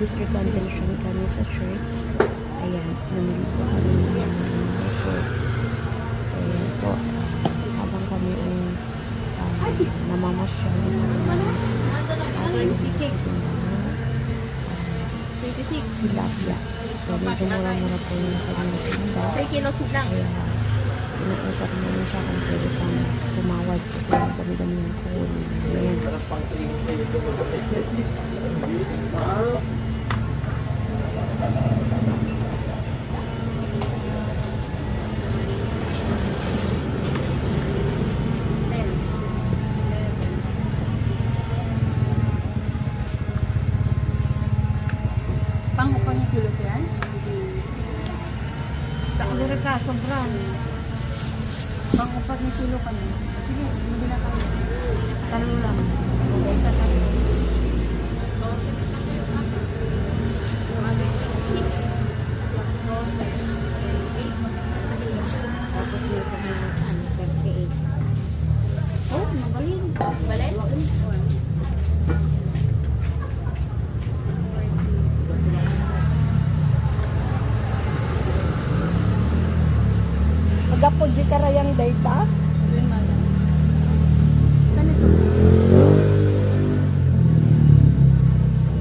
district convention kami sa church. Ayan, namili po kami ng motor. Ayan po, habang kami ay namamasyal tilapia. So, medyo mura-mura po yung kanyang tinda. 3 kilos lang. Kaya, pinausap namin siya kung pwede pang tumawad kasi dami-dami yung kukunin. Ayan. Pang yung kilo ko yan? Takot ka, sobrang. Pang-upat yung kilo ka na. Sige, hindi na kayo. Talo lang. Okay, tatalo. Tapos meron ka na 38. Oh, magaling. Balit? Pagka po di karayang data,